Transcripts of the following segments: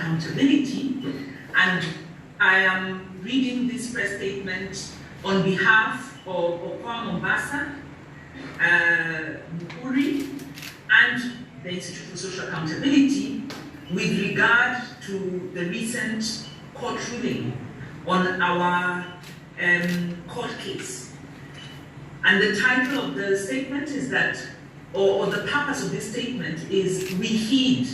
accountability, and I am reading this press statement on behalf of Okoa Mombasa, Mukuri, and the Institute for Social Accountability with regard to the recent court ruling on our court case. And the title of the statement is that, or the purpose of this statement is, we heed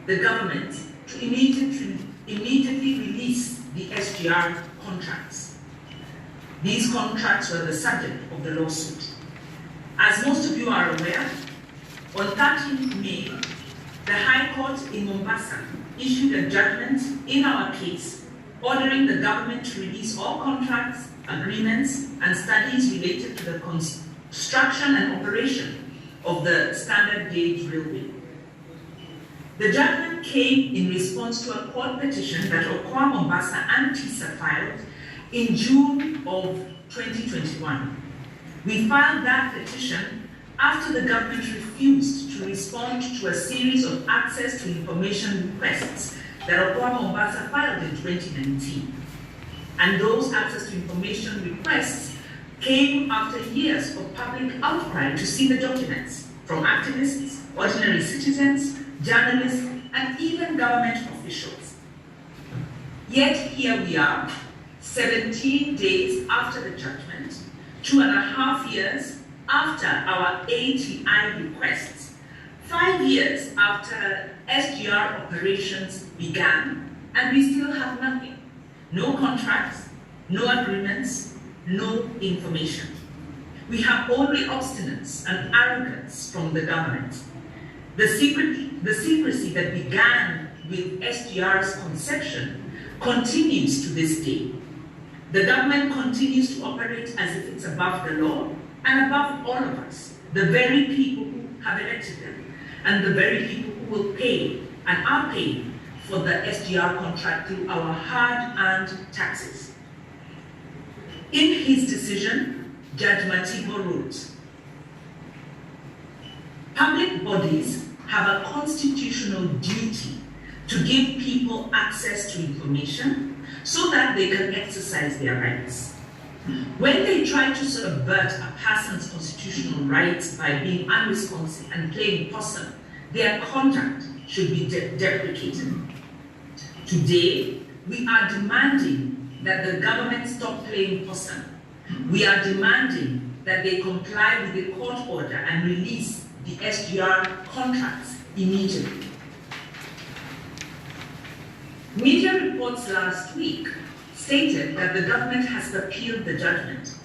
the government to immediately release the SGR contracts. These contracts were the subject of the lawsuit. As most of you are aware, on 13th May, the High Court in Mombasa issued a judgment in our case ordering the government to release all contracts, agreements, and studies related to the construction and operation of the standard gauge railway. The judgment came in response to a court petition that Okoa Mombasa and TISA filed in June of 2021. We filed that petition after the government refused to respond to a series of access to information requests that Okoa Mombasa filed in 2019. And those access to information requests came after years of public outcry to see the documents from activists, ordinary citizens, journalists, and even government officials. Yet here we are, 17 days after the judgment, 2.5 years after our ATI requests, 5 years after SGR operations began, and we still have nothing. No contracts, no agreements, no information. We have only obstinance and arrogance from the government. The secrecy that began with SGR's conception continues to this day. The government continues to operate as if it's above the law and above all of us, the very people who have elected them, and the very people who will pay and are paying for the SGR contract through our hard-earned taxes. In his decision, Judge Matigo wrote, "Public bodies have a constitutional duty to give people access to information so that they can exercise their rights. When they try to subvert a person's constitutional rights by being unresponsive and playing possum, their conduct should be deprecated. Today, we are demanding that the government stop playing possum. We are demanding that they comply with the court order and release the SGR contracts immediately." Media reports last week stated that the government has appealed the judgment.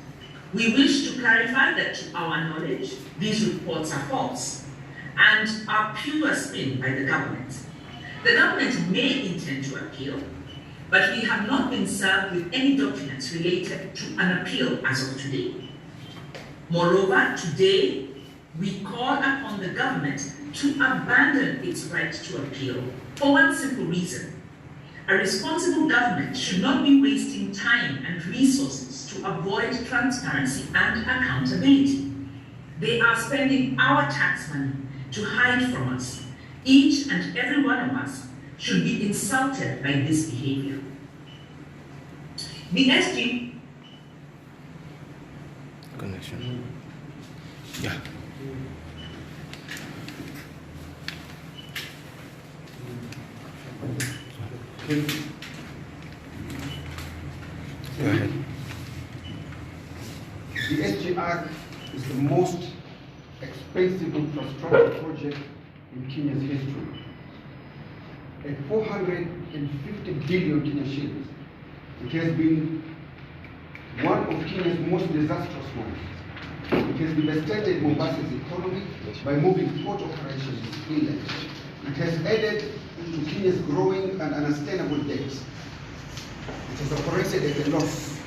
We wish to clarify that, to our knowledge, these reports are false and are pure spin by the government. The government may intend to appeal, but we have not been served with any documents related to an appeal as of today. Moreover, today, we call upon the government to abandon its right to appeal for one simple reason. A responsible government should not be wasting time and resources to avoid transparency and accountability. They are spending our tax money to hide from us. Each and every one of us should be insulted by this behavior. The SG connection. Yeah. Go ahead. The SGR is the most expensive infrastructure project in Kenya's history. At 450 billion Kenyan shillings, it has been one of Kenya's most disastrous ones. It has devastated Mombasa's economy by moving port operations inland. It has added to Kenya's growing and unsustainable debt. It has operated at a loss.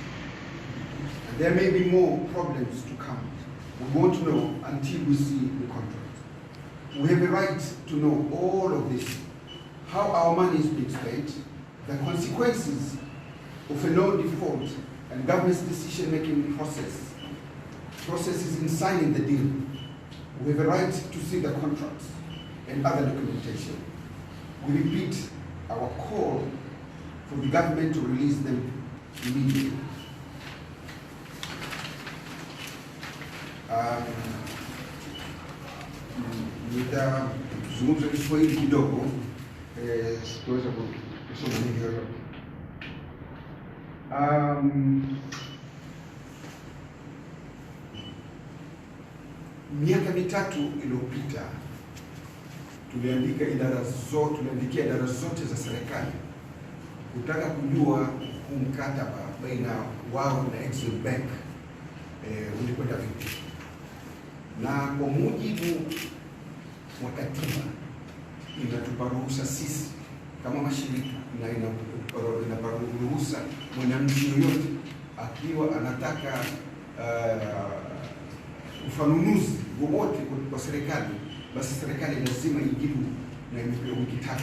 And there may be more problems to come. We won't know until we see the contract. We have a right to know all of this, how our money is being spent, the consequences of a loan default and government's decision-making processes in signing the deal. We have a right to see the contracts and other documentation. We repeat our call for the government to release them immediately. Nitazungumza Kiswahili kidogo, sitaweza kusoma mingi yote. Miaka mitatu iliyopita tuliandikia idara zote za serikali kutaka kujua huu mkataba baina wao na Exim Bank ulikwenda vipi, na kwa mujibu wa katiba inatupa ruhusa sisi kama mashirika na inatupa ruhusa mwananchi yoyote akiwa anataka ufanunuzi wowote kwa serikali, basi serikali lazima ijibu na imepewa wiki 3.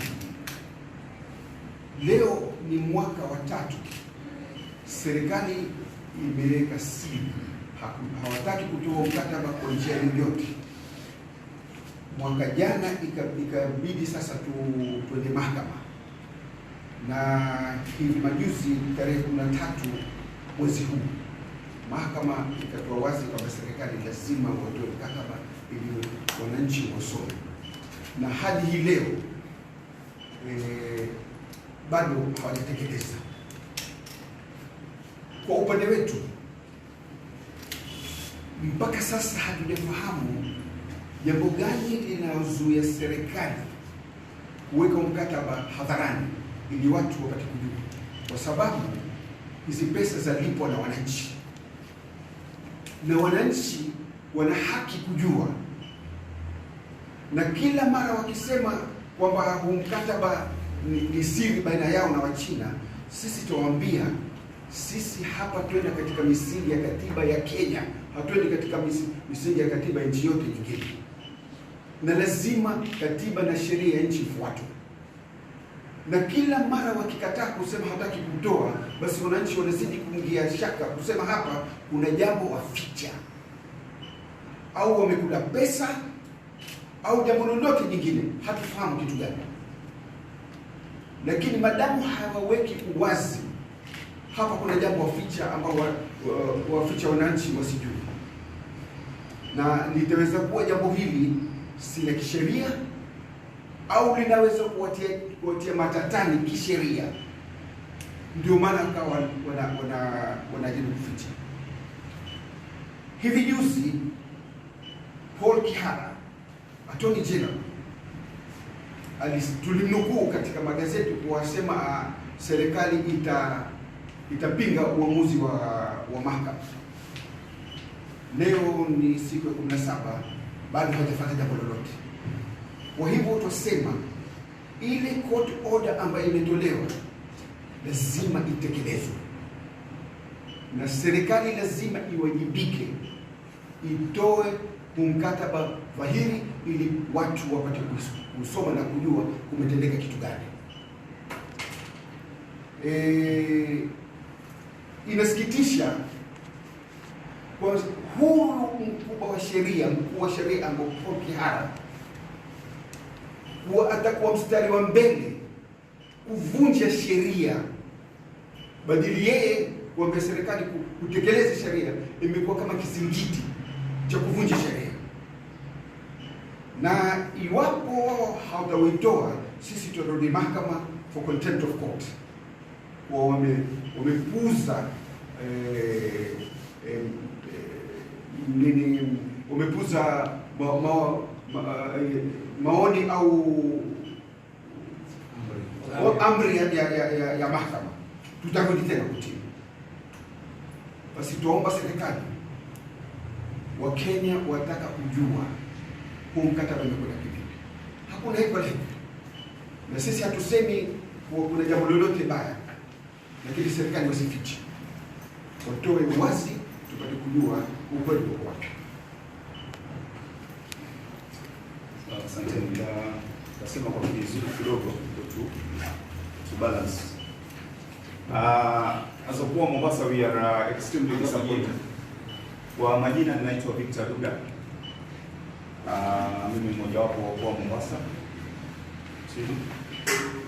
Leo ni mwaka wa 3, serikali imeweka siri, hawataki kutoa mkataba kwa njia yoyote. Mwaka jana ikabidi sasa tuende mahakama, na hivi majuzi tarehe 13 mwezi huu mahakama ikatoa wazi kwamba serikali lazima watoe mkataba ili wananchi wasome, na hadi hii leo bado hawajatekeleza. Kwa upande wetu mpaka sasa hatujafahamu jambo gani linalozuia serikali kuweka mkataba hadharani ili watu wapate kujua, kwa sababu hizi pesa zalipwa na wananchi, na wananchi wana haki kujua. Na kila mara wakisema kwamba huu mkataba ni siri baina yao na Wachina, sisi tuwaambia sisi hapa twenda katika misingi ya katiba ya Kenya, hatuendi katika misingi ya katiba ya nchi yote nyingine, na lazima katiba na sheria ya nchi ifuatwe. Na kila mara wakikataa kusema hataki kutoa, basi wananchi wanazidi kuingia shaka kusema hapa kuna jambo waficha, au wamekula pesa, au jambo lolote jingine, hatufahamu kitu gani. Lakini madamu hawaweki uwazi, hapa kuna jambo waficha ambao waficha wananchi wasijue, na litaweza kuwa jambo hili si la kisheria, au linaweza kuwatia matatani kisheria. Ndio maana akawa wanajaribu kuficha. Hivi juzi Paul Kihara, Attorney General, tulimnukuu katika magazeti kuwasema serikali itapinga uamuzi wa mahakama. Leo ni siku ya 17, bado hajafanya jambo lolote. Kwa hivyo tutasema ile court order ambayo imetolewa lazima itekelezwe, na serikali lazima iwajibike, itoe mkataba dhahiri ili watu wapate kusoma na kujua kumetendeka kitu gani. Inasikitisha kwa huu mkuu wa sheria ambao Paul Kihara atakuwa mstari wa mbele kuvunja sheria, badili yeye kuambia serikali kutekeleza sheria, imekuwa kama kizingiti cha kuvunja sheria. Na iwapo wao hawataitoa, sisi tutarudi mahakama for contempt of court. Wamepuuza wamepuuza maoni au amri ya mahakama. Tutarudi tena kutini. Basi tuomba serikali, Wakenya wataka kujua huu mkataba umekwenda kivipi. Hakuna hiko leo, na sisi hatusemi kuna jambo lolote baya, lakini serikali wasifiche, watoe wazi tupate kujua ukweli uko wapi. Asante. Nitasema kwa vizuri kidogo to balance. As Okoa Mombasa, we are extremely disappointed. Kwa majina ninaitwa Victor Duga. Mimi mmoja wapo wa Okoa Mombasa.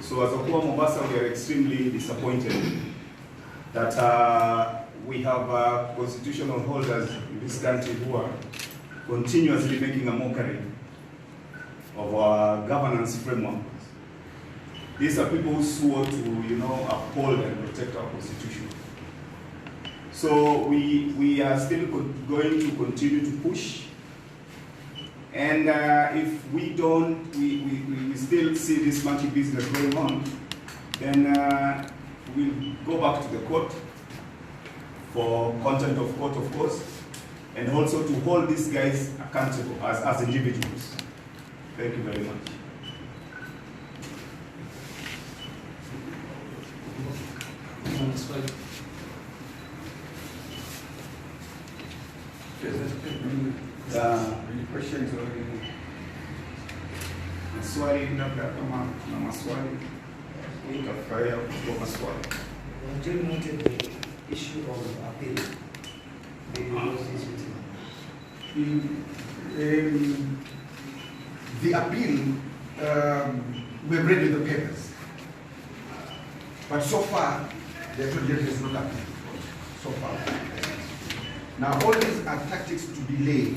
So as Okoa Mombasa, we are extremely disappointed that we have constitutional holders in this country who are continuously making a mockery of our governance framework. These are people who swore to, uphold and protect our constitution. So we are still going to continue to push. And if we don't, we still see this monkey business going on, then we'll go back to the court for contempt of court, of course, and also to hold these guys accountable as individuals. Thank you very much. Any questions or any maswali? Labda kama kuna maswali, utafurahia kutoa maswali. During the issue of appeal, the appeal, we've read in the papers, but so far the Attorney General has not appealed. So far. Now all these are tactics to delay.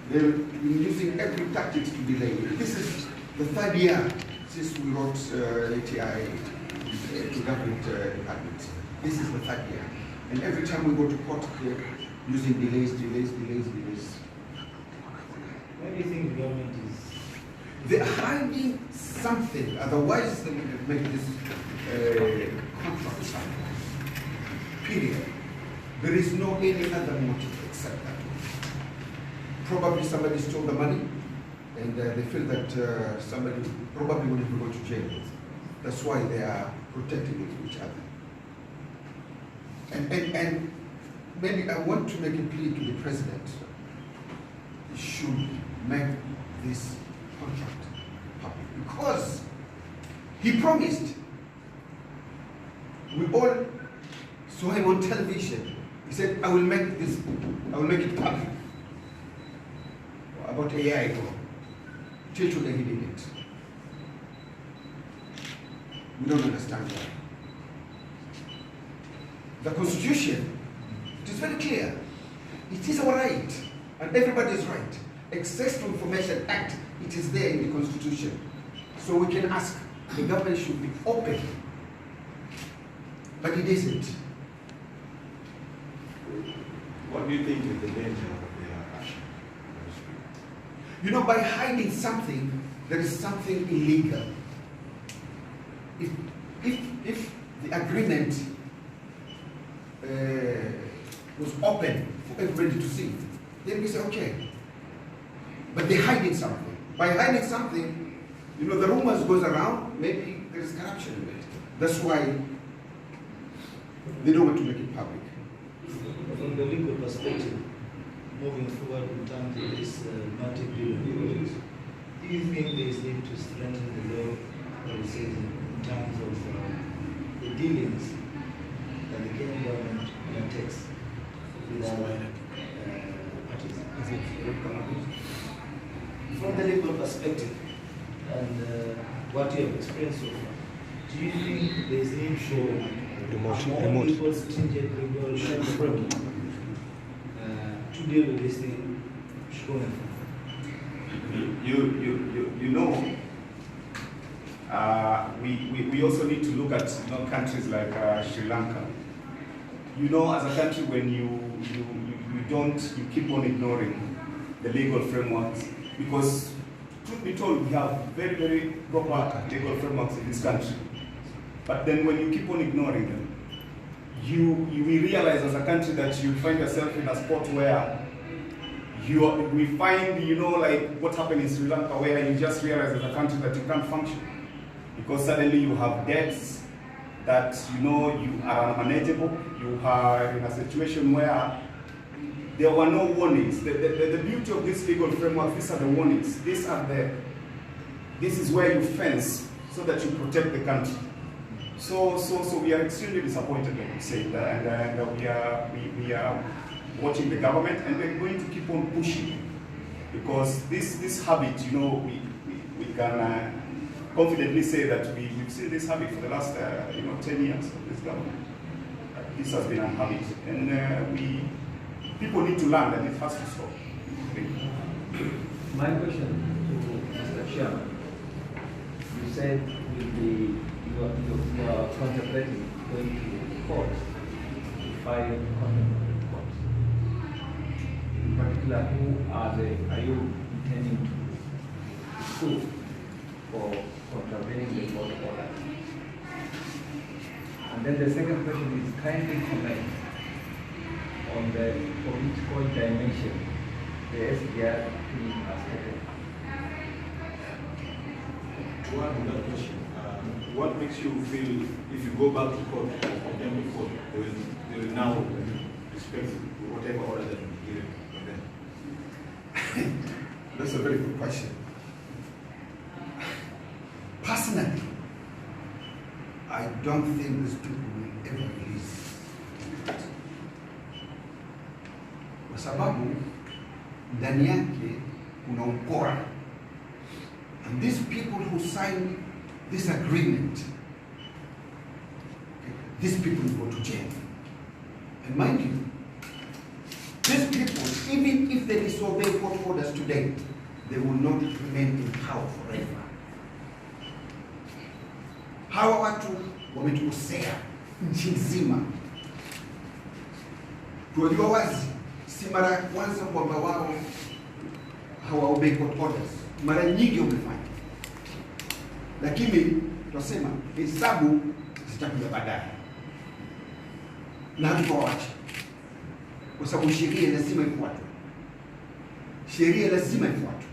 They're using every tactics to delay. This is the third year since we wrote ATI to government department. This is the third year. And every time we go to court, they're using delays. Why do you think the government is? They're hiding something, otherwise they would make this contract. Period. There is no any other motive except that. Probably somebody stole the money, and they feel that somebody probably will never go to jail. That's why they are protecting each other. And maybe I want to make a plea to the president. He should make this contract public because he promised. We all saw him on television. He said, I will make it public. About a year ago. Till today he didn't. We don't understand why. The Constitution, it is very clear. It is our right, and everybody is right. Access to Information Act, it is there in the Constitution. So we can ask, the government should be open. But it isn't. What do you think is the danger of their action? By hiding something, there is something illegal. If the agreement was open for everybody to see, then we say, okay. But they're hiding something. By hiding something, the rumors goes around, maybe there is corruption in it. That's why they don't want to make it public. From the legal perspective, moving forward in terms of this multi-billion project, do you think there is need to strengthen the law, in terms of the dealings that the Kenyan government undertakes with our parties? From the legal perspective and what you have experienced so far, do you think there is need for more legal stringent legal framework to deal with this thing going forward? We also need to look at countries like Sri Lanka. As a country, when you keep on ignoring the legal frameworks, because truth be told, we have very, very proper legal frameworks in this country. But then when you keep on ignoring them, we realize as a country that you find yourself in a spot where we find, like what happened in Sri Lanka, where you just realize as a country that you can't function. Because suddenly you have debts that, you are unmanageable. You are in a situation where there were no warnings. The beauty of this legal framework, these are the warnings. This is where you fence so that you protect the country. So we are extremely disappointed, like we said, and we are watching the government, and we're going to keep on pushing, because this habit, we confidently say that we've seen this habit for the last 10 years of this government. This has been a habit, and people need to learn that it has to stop. My question to Mr. Chairman, you said you are contemplating going to court to file contempt of court. In particular, who are you intending to sue for contravening the court order? And then the second question is kindly comment on the political dimension the SGR team has taken. To answer that question, what makes you feel if you go back to court or condemn the court, they will now respect whatever order that you give them? That's a very good question. Personally, I don't think these people will ever release it. Kwa sababu ndani yake kuna ukora. And these people who signed this agreement, these people will go to jail. And mind you, these people, even if they disobey court orders today, they will not remain in power forever. Hawa watu wametukosea nchi nzima. Tunajua wazi, si mara ya kwanza kwamba wao hawaobey court orders. Mara nyingi wamefanya. Lakini tunasema hesabu zitakuja baadaye. Na hatutawaacha. Kwa sababu sheria lazima ifuatwe. Sheria lazima ifuatwe.